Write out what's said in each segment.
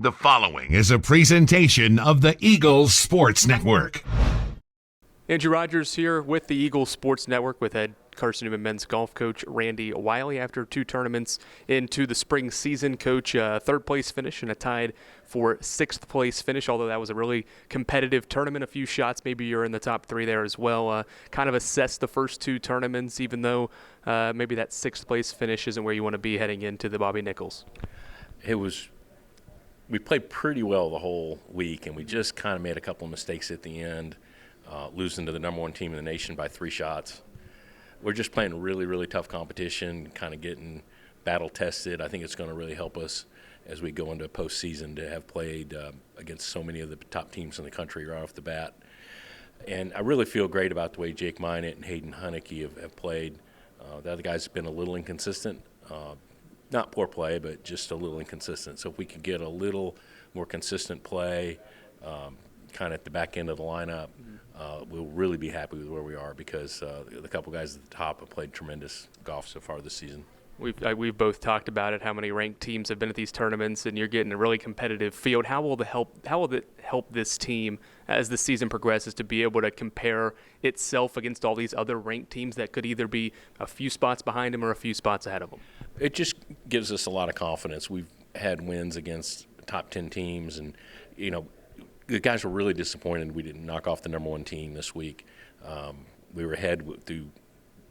The following is a presentation of the Eagles Sports Network. Andrew Rogers here with the Eagles Sports Network with head Carson-Newman men's golf coach Randy Wylie. After two tournaments into the spring season, coach, third place finish and a tied for sixth place finish, although that was a really competitive tournament. A few shots, maybe you're in the top three there as well. Kind of assess the first two tournaments, even though maybe that sixth place finish isn't where you want to be heading into the Bobby Nichols. We played pretty well the whole week, and we just kind of made a couple of mistakes at the end, losing to the number one team in the nation by 3 shots. We're just playing really, really tough competition, kind of getting battle-tested. I think it's going to really help us as we go into postseason to have played against so many of the top teams in the country right off the bat. And I really feel great about the way Jake Minott and Hayden Hunnicky have played. The other guys have been a little inconsistent. Not poor play, but just a little inconsistent. So if we could get a little more consistent play kind of at the back end of the lineup, we'll really be happy with where we are because the couple guys at the top have played tremendous golf so far this season. We've both talked about it, how many ranked teams have been at these tournaments, and you're getting a really competitive field. How will it help this team as the season progresses to be able to compare itself against all these other ranked teams that could either be a few spots behind them or a few spots ahead of them? It just gives us a lot of confidence. We've had wins against top 10 teams, and the guys were really disappointed we didn't knock off the number one team this week. We were ahead through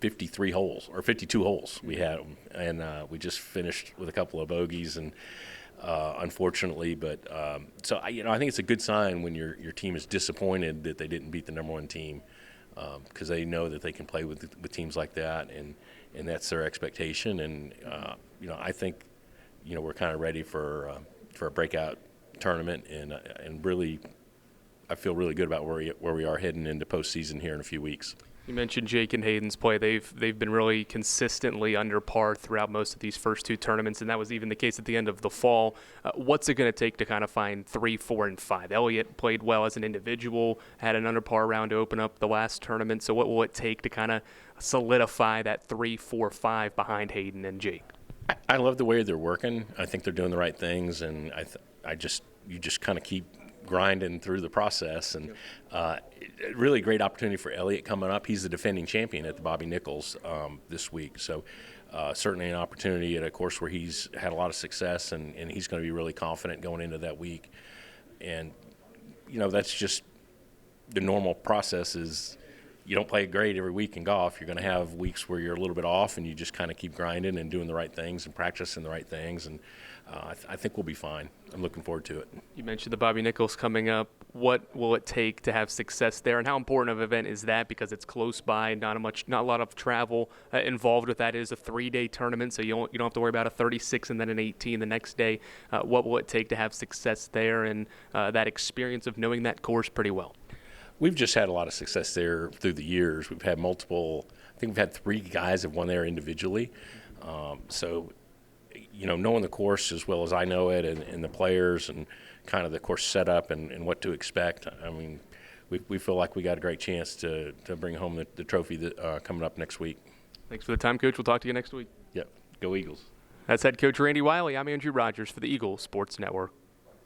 53 holes or 52 holes we had them, and we just finished with a couple of bogeys, and unfortunately, but so I think it's a good sign when your team is disappointed that they didn't beat the number one team, because they know that they can play with teams like that, and that's their expectation. And I think we're kind of ready for a breakout tournament, and really I feel really good about where we are heading into postseason here in a few weeks. You mentioned Jake and Hayden's play. They've been really consistently under par throughout most of these first two tournaments, and that was even the case at the end of the fall. What's it going to take to kind of find 3, 4, and 5? Elliott played well as an individual, had an under par round to open up the last tournament. So what will it take to kind of solidify that 3, 4, 5 behind Hayden and Jake? I love the way they're working. I think they're doing the right things, and you just kind of keep grinding through the process, and really great opportunity for Elliott coming up. He's the defending champion at the Bobby Nichols this week, so certainly an opportunity at a course where he's had a lot of success, and he's going to be really confident going into that week. And that's just the normal process. Is you don't play great every week in golf. You're going to have weeks where you're a little bit off, and you just kind of keep grinding and doing the right things and practicing the right things, and I think we'll be fine. I'm looking forward to it. You mentioned the Bobby Nichols coming up. What will it take to have success there, and how important of an event is that, because it's close by, not a lot of travel involved with that. It is a 3-day tournament, so you don't have to worry about a 36 and then an 18 the next day. What will it take to have success there, and that experience of knowing that course pretty well? We've just had a lot of success there through the years. We've had multiple. I think we've had 3 guys have won there individually. So knowing the course as well as I know it, and the players, and kind of the course setup and what to expect, I mean, we feel like we got a great chance to bring home the trophy that, coming up next week. Thanks for the time, Coach. We'll talk to you next week. Yep. Go Eagles. That's head coach Randy Wylie. I'm Andrew Rogers for the Eagles Sports Network.